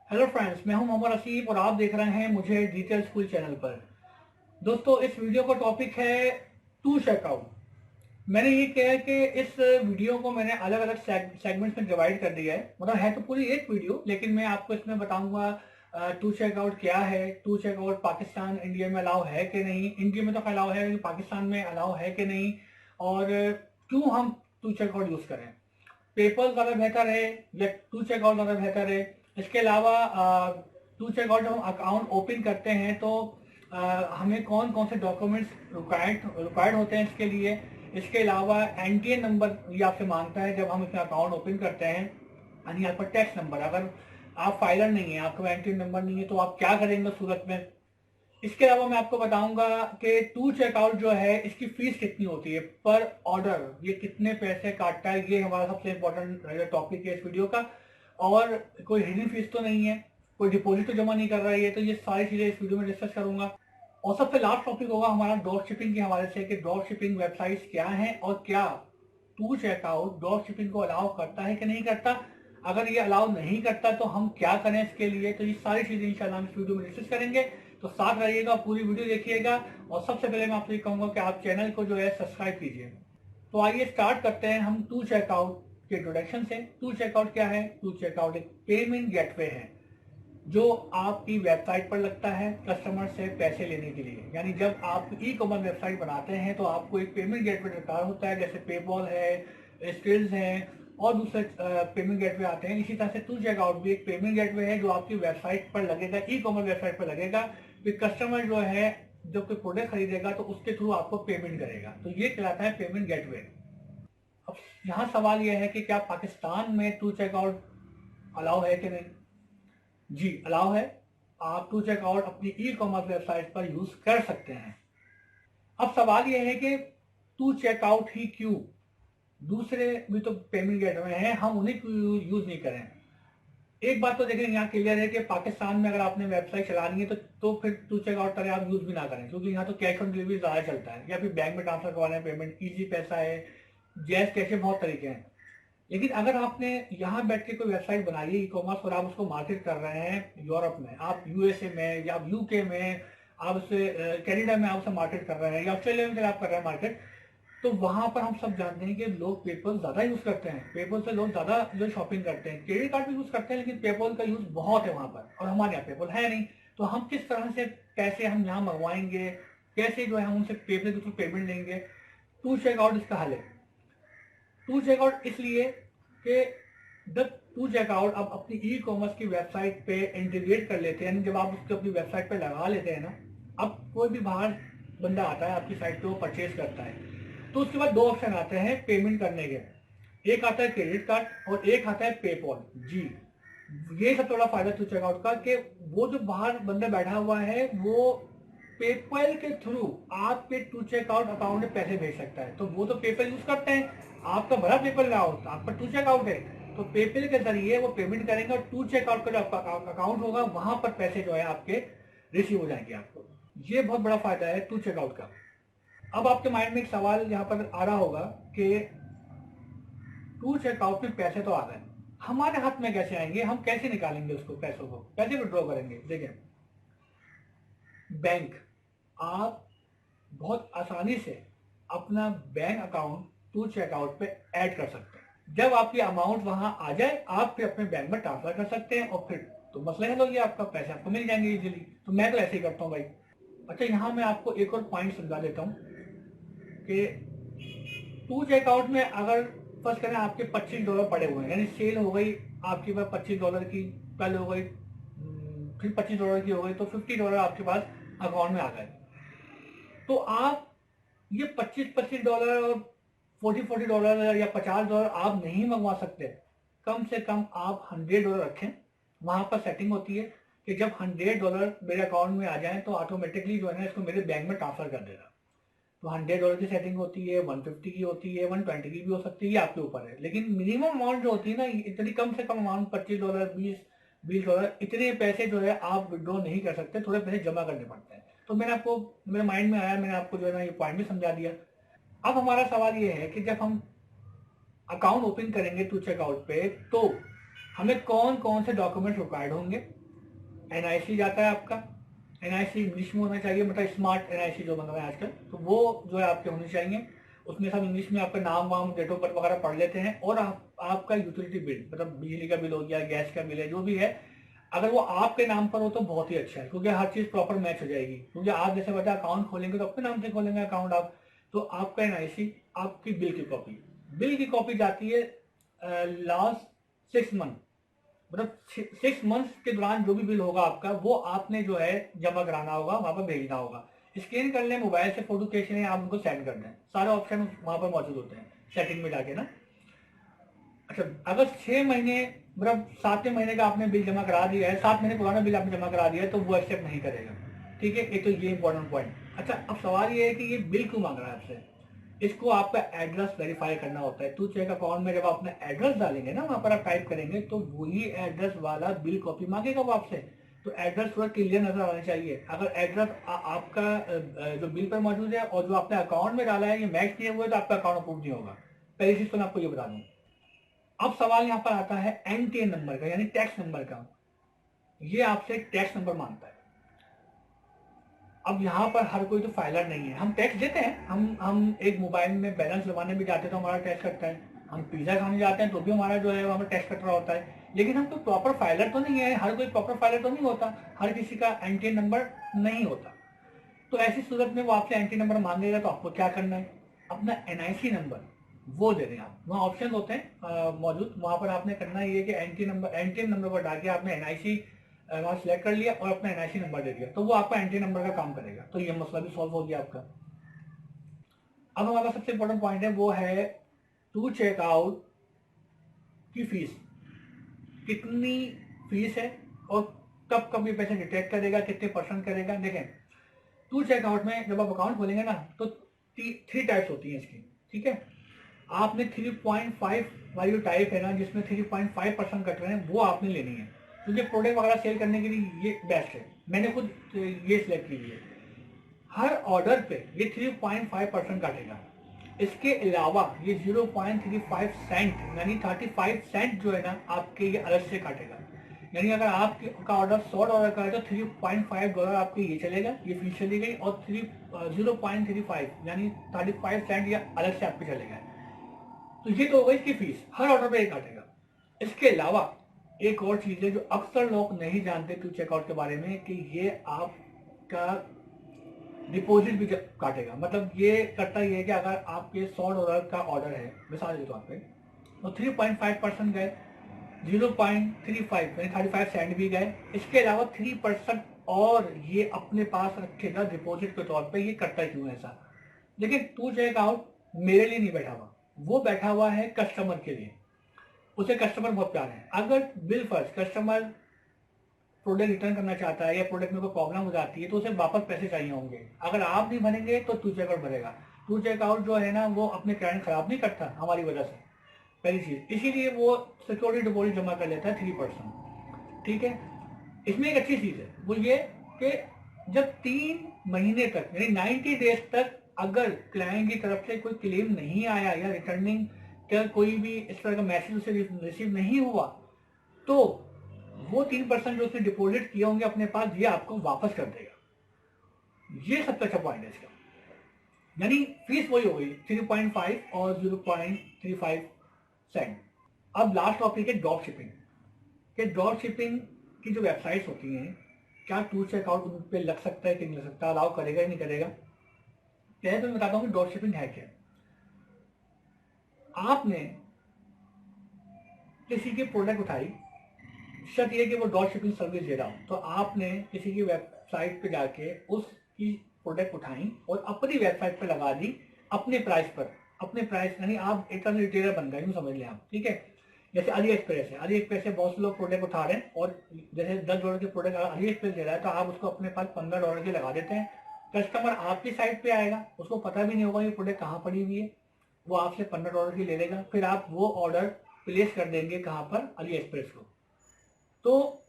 Hello friends, मैं हूं मोहम्मद रसीफ और आप देख रहे हैं मुझे डिजिटल स्कूल चैनल पर। दोस्तों, इस वीडियो का टॉपिक है टू चेकआउट। मैंने ये किया है कि इस वीडियो को मैंने अलग अलग सेगमेंट्स में डिवाइड कर दिया है। मतलब है तो पूरी एक वीडियो, लेकिन मैं आपको इसमें बताऊंगा टू चेकआउट क्या है, टू चेकआउट पाकिस्तान इंडिया में अलाउ है कि नहीं, इंडिया में तो अलाउ है लेकिन पाकिस्तान में अलाउ है कि नहीं, और क्यों हम टू चेकआउट यूज करें, पेपर ज़्यादा बेहतर है या टू चेकआउट ज़्यादा बेहतर है। इसके अलावा टू चेकआउट जब हम अकाउंट ओपन करते हैं तो हमें कौन कौन से डॉक्यूमेंट्स रिक्वायर्ड होते हैं इसके लिए। इसके अलावा एनटीएन नंबर ये आपसे मांगता है जब हम इसमें अकाउंट ओपन करते हैं, यानी आपका टैक्स नंबर। अगर आप फाइलर नहीं है, आपका एनटीएन नंबर नहीं है, तो आप क्या करेंगे सूरत में। इसके अलावा मैं आपको बताऊंगा कि टू चेकआउट जो है इसकी फीस कितनी होती है पर ऑर्डर, ये कितने पैसे काटता है, ये हमारा सबसे इंपॉर्टेंट टॉपिक है इस वीडियो का। और कोई हिडन फीस तो नहीं है, कोई डिपॉजिट तो जमा नहीं कर रहा है, तो ये सारी चीजें इस वीडियो में डिस्कस करूंगा। और सबसे लास्ट टॉपिक होगा हमारा ड्रॉप शिपिंग के हवाले से कि ड्रॉप शिपिंग वेबसाइट्स क्या है और क्या टू चेकआउट ड्रॉप शिपिंग को अलाउ करता है कि नहीं करता। अगर ये अलाउ नहीं करता तो हम क्या करें इसके लिए, तो ये सारी चीजें इंशाल्लाह हम इस वीडियो में डिस्कस करेंगे। तो साथ रहिएगा, पूरी वीडियो देखिएगा। और सबसे पहले मैं आपसे ये कहूंगा कि आप चैनल को जो है सब्सक्राइब कीजिए। तो आइए स्टार्ट करते हैं हम टू चेकआउट के इंट्रोडक्शन से। टू चेकआउट क्या है? टू चेकआउट एक पेमेंट गेटवे है जो आपकी वेबसाइट पर लगता है कस्टमर से पैसे लेने के लिए। यानी जब आप ई कॉमर्स वेबसाइट बनाते हैं तो आपको एक पेमेंट गेटवे दरकार होता है, जैसे पेपॉल है, स्किल्स है और दूसरे पेमेंट गेटवे आते हैं। इसी तरह से टू चेकआउट भी एक पेमेंट गेटवे है जो आपकी वेबसाइट पर लगेगा, ई कॉमर्स वेबसाइट पर लगेगा। फिर कस्टमर जो है जब कोई प्रोडक्ट खरीदेगा तो उसके थ्रू आपको पेमेंट करेगा, तो ये कहलाता है पेमेंट गेटवे। अब यहाँ सवाल यह है कि क्या पाकिस्तान में टू चेकआउट अलाउ है कि नहीं? जी अलाउ है। आप टू चेकआउट अपनी ई कॉमर्स वेबसाइट पर यूज कर सकते हैं। अब सवाल यह है कि टू चेकआउट ही क्यों, दूसरे भी तो पेमेंट गेटवे हैं, हम उन्हें क्यों यूज नहीं करें। एक बात तो देखिए यहाँ क्लियर है कि पाकिस्तान में अगर आपने वेबसाइट चलानी है तो फिर टू चेकआउट करें, आप यूज भी ना करें, क्योंकि यहाँ तो कैश ऑन डिलीवरी ज्यादा चलता है, या फिर बैंक में ट्रांसफर करवाना है पेमेंट, इजी पैसा है, जैस कैशे, बहुत तरीके हैं। लेकिन अगर आपने यहाँ बैठ के कोई वेबसाइट बनाई है ई कॉमर्स और आप उसको मार्केट कर रहे हैं यूरोप में, आप यूएसए में या यूके में, आप उसे कनाडा में आप उसे मार्केट कर रहे हैं, या ऑस्ट्रेलिया में आप कर रहे हैं मार्केट, तो वहां पर हम सब जानते हैं कि लोग पेपल ज्यादा यूज करते हैं। पेपल से लोग ज्यादा जो शॉपिंग करते हैं, क्रेडिट कार्ड भी यूज करते हैं, लेकिन पेपल का यूज बहुत है वहां पर, और हमारे यहाँ पेपल है नहीं। तो हम किस तरह से पैसे हम यहाँ मंगवाएंगे, कैसे जो है हम उनसे पेपल के थ्रू पेमेंट लेंगे। टू चेकआउट इसका हल है। टू चेकआउट इसलिए कि जब टू चेकआउट आप अपनी ई कॉमर्स की वेबसाइट पे इंटीग्रेट कर लेते हैं, जब आप उसको अपनी वेबसाइट पे लगा लेते हैं ना, अब कोई भी बाहर बंदा आता है आपकी साइट पे, वो परचेज करता है, तो उसके बाद दो ऑप्शन आते हैं पेमेंट करने के। एक आता है क्रेडिट कार्ड और एक आता है पेपॉल। जी ये सब थोड़ा फायदा टू चेकआउट का कि वो जो बाहर बंदा बैठा हुआ है वो पेपल के थ्रू आपके टू चेकआउट अकाउंट में पैसे भेज सकता है। तो वो तो पेपल यूज करते हैं, आपका भरा पेपल ना हो, आपका टू चेकआउट है, तो पेपल के जरिए वो पेमेंट करेंगे और टू चेकआउट का जो आपका अकाउंट होगा वहां पर पैसे जो है आपके रिसीव हो जाएंगे आपको। ये बहुत बड़ा फायदा है टू चेकआउट का। अब आपके माइंड में एक सवाल यहाँ पर आ रहा होगा कि टू चेकआउट में पैसे तो आ गए, हमारे हाथ में कैसे आएंगे, हम कैसे निकालेंगे उसको, पैसों को कैसे विड्रॉ करेंगे। देखिए, बैंक, आप बहुत आसानी से अपना बैंक अकाउंट टू चेकआउट पे ऐड कर सकते हैं। जब आपकी अमाउंट वहां आ जाए आप फिर अपने बैंक में ट्रांसफर कर सकते हैं और फिर तो मसला है, लोग आपका पैसे आपको मिल जाएंगे इजीली। तो मैं तो ऐसे ही करता हूँ भाई। अच्छा, यहाँ मैं आपको एक और पॉइंट समझा देता हूँ कि टू चेकआउट में अगर फर्स्ट करें आपके $25 पड़े हुए हैं, यानी सेल हो गई आपके पास $25 की, कल हो गई फिर $25 की हो गई, तो $50 आपके पास अकाउंट में आ गए। तो आप ये $25 और $40 या $50 आप नहीं मंगवा सकते। कम से कम आप $100 रखें। वहां पर सेटिंग होती है कि जब $100 मेरे अकाउंट में आ जाए तो ऑटोमेटिकली जो है ना इसको मेरे बैंक में ट्रांसफर कर देगा। तो $100 की सेटिंग होती है, 150 की होती है, 120 की भी हो सकती है, ये आपके ऊपर है। लेकिन मिनिमम अमाउंट जो होती है ना, इतनी कम से कम अमाउंट $25, $20, इतने पैसे जो है आप विड्रॉ नहीं कर सकते, थोड़े पैसे जमा करने पड़ते हैं। तो मैंने आपको, मेरे माइंड में आया, मैंने आपको जो है ना ये पॉइंट भी समझा दिया। अब हमारा सवाल ये है कि जब हम अकाउंट ओपन करेंगे टू चेकआउट पे, तो हमें कौन कौन से डॉक्यूमेंट रिक्वायर्ड होंगे। एनआईसी जाता है आपका, एनआईसी इंग्लिश में होना चाहिए, मतलब स्मार्ट एनआईसी जो बन रहा है आजकल, तो वो जो है आपके होने चाहिए। उसमें सब इंग्लिश में आपका नाम वाम डेट ऑफ बर्थ वगैरह पढ़ लेते हैं। और आपका यूटिलिटी बिल, मतलब बिजली का बिल हो गया, गैस का बिल है, जो भी है, अगर वो आपके नाम पर हो तो बहुत ही अच्छा है, क्योंकि हर चीज़ प्रॉपर मैच हो जाएगी। क्योंकि आप जैसे बता अकाउंट खोलेंगे तो अपने नाम से खोलेंगे अकाउंट आप, तो आपका एनआईसी, आपकी बिल की कॉपी जाती है लास्ट 6 मंथ, मतलब 6 मंथ्स के दौरान जो भी बिल होगा आपका, वो आपने जो है जमा कराना होगा, वहां पर भेजना होगा। स्कैन कर लें, मोबाइल से फोटो खींच लें, आप उनको सेंड कर दें, सारे ऑप्शन वहां पर मौजूद होते हैं सेटिंग में जाके ना। अच्छा, अगर 6 महीने, मतलब 7वें महीने का आपने बिल जमा करा दिया है, 7 महीने पुराना बिल आपने जमा करा दिया है, तो वो एक्सेप्ट नहीं करेगा। ठीक है, एक तो ये इंपॉर्टेंट पॉइंट। अच्छा, अब सवाल ये है कि ये बिल क्यों मांग रहा है आपसे। इसको आपका एड्रेस वेरीफाई करना होता है। टू चेक अकाउंट में जब आप अपना एड्रेस डालेंगे ना, वहां पर आप टाइप करेंगे, तो वही एड्रेस वाला बिल कॉपी मांगेगा वो आपसे। तो एड्रेस पूरा क्लियर नजर आना चाहिए। अगर एड्रेस आपका जो बिल पर मौजूद है और जो आपने अकाउंट में डाला है ये मैच किए हुए, तो आपका अकाउंट अप्रूव नहीं होगा। पहली चीज तो मैं आपको ये बता दूं। अब सवाल यहाँ पर आता है एनटीएन नंबर का, यानी टैक्स नंबर का। ये आपसे टैक्स नंबर मांगता है। अब यहाँ पर हर कोई तो फाइलर नहीं है। हम टैक्स देते हैं, हम एक मोबाइल में बैलेंस लगवाने भी जाते हैं तो हमारा टैक्स कटता है, हम पिज्जा खाने जाते हैं तो भी हमारा जो है वहाँ पर टैक्स कट रहा होता है। लेकिन हम तो प्रॉपर फाइलर तो नहीं है, हर कोई प्रॉपर फाइलर तो नहीं होता, हर किसी का एनटीएन नंबर नहीं होता। तो ऐसी सूरत में वो आपसे एनटीएन नंबर मांगेगा, तो आपको क्या करना है, अपना एनआईसी नंबर वो दे दें आप। वहाँ ऑप्शन होते हैं मौजूद, वहाँ पर आपने करना ये कि एनटीएन नंबर पर डाल के आपने एनआईसी वहाँ सिलेक्ट कर लिया और अपना एनआईसी नंबर दे दिया, तो वो आपका एनटीएन नंबर का काम करेगा। तो ये मसला भी सॉल्व हो गया आपका। अब हमारा सबसे इंपॉर्टेंट पॉइंट है, वो है टू चेक आउट की फीस। कितनी फीस है और कब कब ये पैसे डिटेक्ट करेगा, कितने परसेंट करेगा। देखें, टू चेकआउट में जब आप अकाउंट खोलेंगे ना, तो 3 टाइप्स होती हैं इसकी। ठीक है, आपने 3.5 वाली जो टाइप है ना, जिसमें 3.5% कट रहे हैं, वो आपने लेनी है, क्योंकि प्रोडक्ट वगैरह सेल करने के लिए ये बेस्ट है। मैंने खुद ये सिलेक्ट की है। हर ऑर्डर पे ये 3.5% काटेगा। इसके अलावा ये 0.35 सेंट यानी 35 सेंट जो है ना आपके ये अलग से काटेगा। यानी अगर आपका ऑर्डर $100 का है तो $3.5 आपके ये चलेगा, ये फीस चली गई, और 0.35 यानी 35 सेंट या अलग से आपके चलेगा। तो ये तो होगा इसकी फीस, हर ऑर्डर पे ये काटेगा। इसके अलावा एक और चीज है जो अक्सर लोग नहीं जानते टू चेकआउट के बारे में, कि ये आपका डिपॉजिट भी काटेगा। मतलब ये करता ही है कि अगर आपके $100 का ऑर्डर है मिसाल के तौर पे, तो 3.5% गए, 0.35 यानी 35 सेंट भी गए। इसके अलावा 3% और ये अपने पास रखेगा डिपॉजिट के तौर पे। ये करता क्यों ऐसा। लेकिन टू चेक आउट मेरे लिए नहीं बैठा हुआ, वो बैठा हुआ है कस्टमर के लिए। उसे कस्टमर बहुत प्यार है। अगर bill first customer product return करना चाहता है या प्रोडक्ट में कोई प्रॉब्लम हो जाती है, तो उसे वापस पैसे चाहिए होंगे। अगर आप नहीं भरेंगे तो टू चेकआउट भरेगा। टू चेकआउट जो है ना, वो अपने क्लाइंट खराब नहीं करता हमारी वजह से, पहली चीज। इसीलिए वो सिक्योरिटी डिपॉजिट जमा कर लेता है 3%। ठीक है, इसमें एक अच्छी चीज है, वो ये कि जब 3 महीने तक यानी 90 डेज तक अगर क्लाइंट की तरफ से कोई क्लेम नहीं आया या रिटर्निंग का कोई भी इस तरह का मैसेज उसे रिसीव नहीं हुआ, तो वो 3% जो उसने डिपॉजिट किए होंगे अपने पास, ये आपको वापस कर देगा। ये सबसे अच्छा पॉइंट है इसका। यानी फीस वही हो गई 3.5 और 0.35 सेंट। अब लास्ट टॉपिक है ड्रॉप शिपिंग। कि ड्रॉप शिपिंग की जो वेबसाइट्स होती हैं, क्या टू चेकआउट उन पे लग सकता है कि नहीं लग सकता, अलाउ करेगा या नहीं करेगा। पहले तो मैं बताता हूँ कि ड्रॉप शिपिंग है क्या। आपने किसी की प्रोडक्ट उठाई, शर्त यह कि वो ड्रॉप शिपिंग सर्विस दे रहा हो, तो आपने किसी की वेबसाइट पे जाके उसकी प्रोडक्ट उठाई और अपनी वेबसाइट पे लगा दी अपने प्राइस पर। अपने प्राइस यानी आप एक तरह से रिटेलर बन गए, यूँ समझ लें आप। ठीक है, जैसे अली एक्सप्रेस है, अली एक्सप्रेस से बहुत से लोग प्रोडक्ट उठा रहे हैं, और जैसे $10 के प्रोडक्ट अली एक्सप्रेस दे रहा है, तो आप उसको अपने पास $15 की लगा देते हैं। कस्टमर आपकी साइट पे आएगा, उसको पता भी नहीं होगा ये प्रोडक्ट कहाँ पड़ी हुई है, वो आपसे $15 की ले लेगा। फिर आप वो ऑर्डर प्लेस कर देंगे कहाँ पर, अली एक्सप्रेस को। तो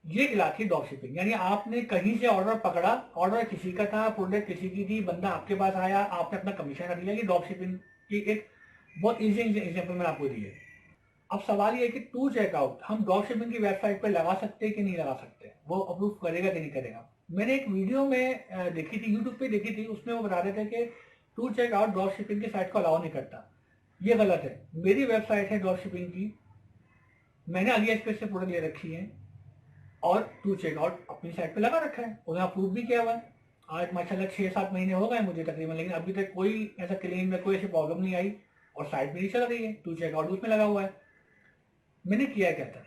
ये कहलाती है ड्रॉप शिपिंग। यानी आपने कहीं से ऑर्डर पकड़ा, ऑर्डर किसी का था, प्रोडक्ट किसी की थी, बंदा आपके पास आया, आपने अपना कमीशन रख लिया। ये ड्रॉप शिपिंग की एक बहुत इजी एग्जाम्पल मैंने आपको दी है। अब सवाल ये है कि टू चेकआउट हम ड्रॉप शिपिंग की वेबसाइट पे लगा सकते हैं कि नहीं लगा सकते, वो अप्रूव करेगा कि नहीं करेगा। मैंने एक वीडियो में देखी थी, यूट्यूब पे देखी थी, उसमें वो बता रहे थे कि टू चेकआउट ड्रॉप शिपिंग की साइट को अलाउ नहीं करता। ये गलत है। मेरी वेबसाइट है ड्रॉप शिपिंग की, मैंने AliExpress से प्रोडक्ट ले रखी है और टू चेकआउट अपनी साइट पे लगा रखा है, उन्हें अप्रूव भी किया हुआ है। आज माशाल्लाह 6-7 महीने हो गए मुझे तकरीबन, लेकिन अभी तक कोई ऐसा क्लेम में कोई ऐसी प्रॉब्लम नहीं आई और साइट मेरी चल रही है, टू चेकआउट उसमें लगा हुआ है। मैंने किया क्या था,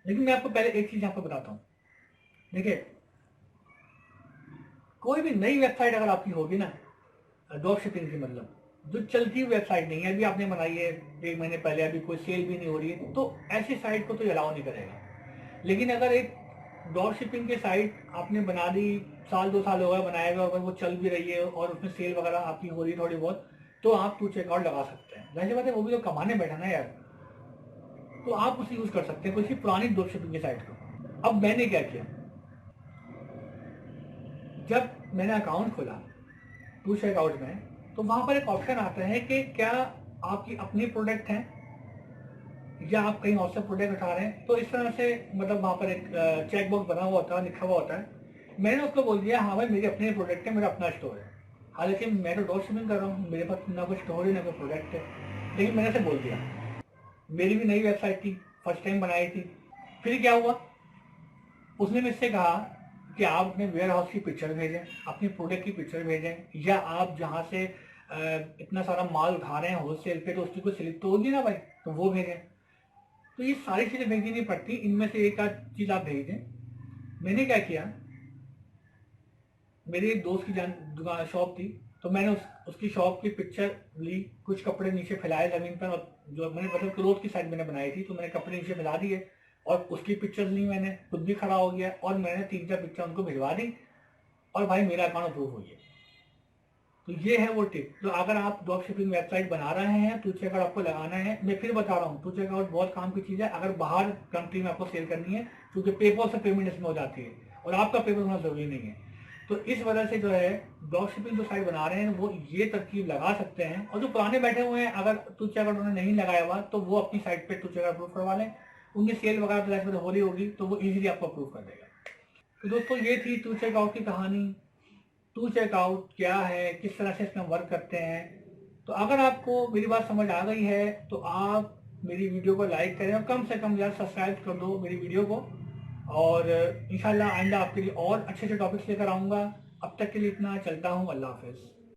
लेकिन मैं आपको पहले एक चीज यहाँ पर बताता हूँ। देखिए, कोई भी नई वेबसाइट अगर आपकी होगी ना ड्रॉप शिपिंग की, मतलब जो चलती हुई वेबसाइट नहीं है, अभी आपने बनाई है 1 महीने पहले, अभी कोई सेल भी नहीं हो रही है, तो ऐसी साइट को तो अलाउ नहीं करेगा। लेकिन अगर एक ड्रॉप शिपिंग की साइट आपने बना दी, 1-2 साल हो गए बनाए हुए, अगर वो चल भी रही है और उसमें सेल वगैरह आपकी हो रही है थोड़ी बहुत, तो आप टू चेकआउट लगा सकते हैं। वैसे बात है, वो भी तो कमाने बैठा ना यार, तो आप उसे यूज कर सकते हैं किसी पुरानी ड्रॉप शिपिंग की साइट को। अब मैंने क्या किया, जब मैंने अकाउंट खोला टू चेकआउट में, तो वहां पर एक ऑप्शन आता है कि क्या आपकी अपनी प्रोडक्ट है या आप कहीं और से प्रोडक्ट उठा रहे हैं। तो इस तरह से मतलब वहां पर एक चेक बॉक्स बना हुआ होता है, लिखा हुआ होता है। मैंने उसको बोल दिया हाँ भाई मेरी अपनी प्रोडक्ट है, मेरा अपना स्टोर है। हालांकि मैं तो ड्रॉप शिपिंग कर रहा हूँ, मेरे पास ना कोई स्टोर है ना कोई प्रोडक्ट है, लेकिन मैंने से बोल दिया। मेरी भी नई वेबसाइट थी, फर्स्ट टाइम बनाई थी। फिर क्या हुआ, उसने मुझसे कहा कि आप अपने वेयर हाउस की पिक्चर भेजें, अपनी प्रोडक्ट की पिक्चर भेजें, या आप जहाँ से इतना सारा माल उठा रहे हैं होलसेल पे, तो उसकी कोई स्लिप तो होगी ना भाई, तो वो भेजें। तो ये सारी चीज़ें भेजनी नहीं पड़ती, इनमें से एक आध चीज़ आप भेज दें। मैंने क्या किया, मेरे एक दोस्त की दुकान शॉप थी, तो मैंने उसकी शॉप की पिक्चर ली, कुछ कपड़े नीचे फैलाए ज़मीन पर, और जो मैंने मतलब क्लोथ की साइड मैंने बनाई थी, तो मैंने कपड़े नीचे फैला दिए और उसकी पिक्चर्स ली, मैंने खुद भी खड़ा हो गया और मैंने 3-4 पिक्चर उनको भिजवा दी और भाई मेरा अकाउंट अप्रूव हो गया। तो ये है वो टिप। तो अगर आप ड्रॉप शिपिंग वेबसाइट बना रहे हैं, टू चेकआउट आपको लगाना है। मैं फिर बता रहा हूँ, टू चेकआउट बहुत काम की चीज़ है अगर बाहर कंट्री में आपको सेल करनी है, क्योंकि पेपल से पेमेंट इसमें हो जाती है और आपका पेपर होना जरूरी नहीं है। तो इस वजह से जो है ड्रॉप शिपिंग जो साइट बना रहे हैं वो ये तरकीब लगा सकते हैं। और जो पुराने बैठे हुए हैं, अगर टू चेकआउट उन्होंने नहीं लगाया हुआ, तो वो अपनी साइट पे टू चेकआउट अप्रूव करवा लें। उनकी सेल वगैरह तो हो रही होगी, तो वो इजीली आपको अप्रूव कर देगा। तो दोस्तों, ये थी टू चेकआउट की कहानी। टू चेकआउट क्या है, किस तरह से इसमें वर्क करते हैं। तो अगर आपको मेरी बात समझ आ गई है, तो आप मेरी वीडियो को लाइक करें और कम से कम यार सब्सक्राइब कर दो मेरी वीडियो को। और इंशाल्लाह आइंदा आपके लिए और अच्छे अच्छे टॉपिक्स लेकर आऊँगा। अब तक के लिए इतना, चलता हूँ, अल्लाह हाफिज़।